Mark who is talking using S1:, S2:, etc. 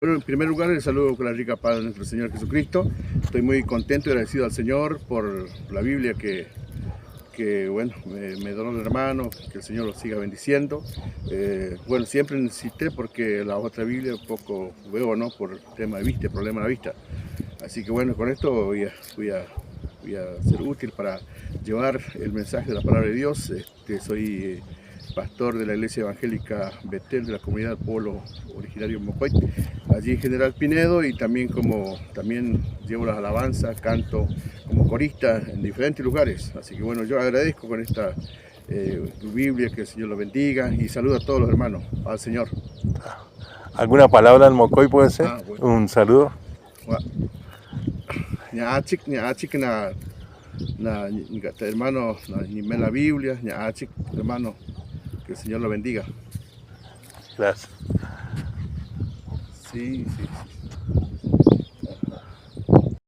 S1: Bueno, en primer lugar, les saludo con la rica paz de nuestro Señor Jesucristo. Estoy muy contento y agradecido al Señor por la Biblia que bueno, me donó el hermano, que el Señor lo siga bendiciendo. Bueno, siempre necesité porque la otra Biblia poco veo, ¿no? Por tema de vista, problema de la vista. Así que bueno, con esto voy a ser útil para llevar el mensaje de la palabra de Dios. Soy pastor de la Iglesia Evangélica Betel de la comunidad Pueblo Originario Mocoit, allí en General Pinedo, y también llevo las alabanzas, canto como corista en diferentes lugares. Así que bueno, yo agradezco con esta tu Biblia, que el Señor lo bendiga, y saludo a todos los hermanos, al Señor.
S2: ¿Alguna palabra al Mocoy puede ser?
S1: Bueno.
S2: Un saludo.
S1: Ñaachik hermano, ni me la Biblia, ñaachik hermano, que el Señor lo bendiga.
S2: Gracias.
S1: Sí.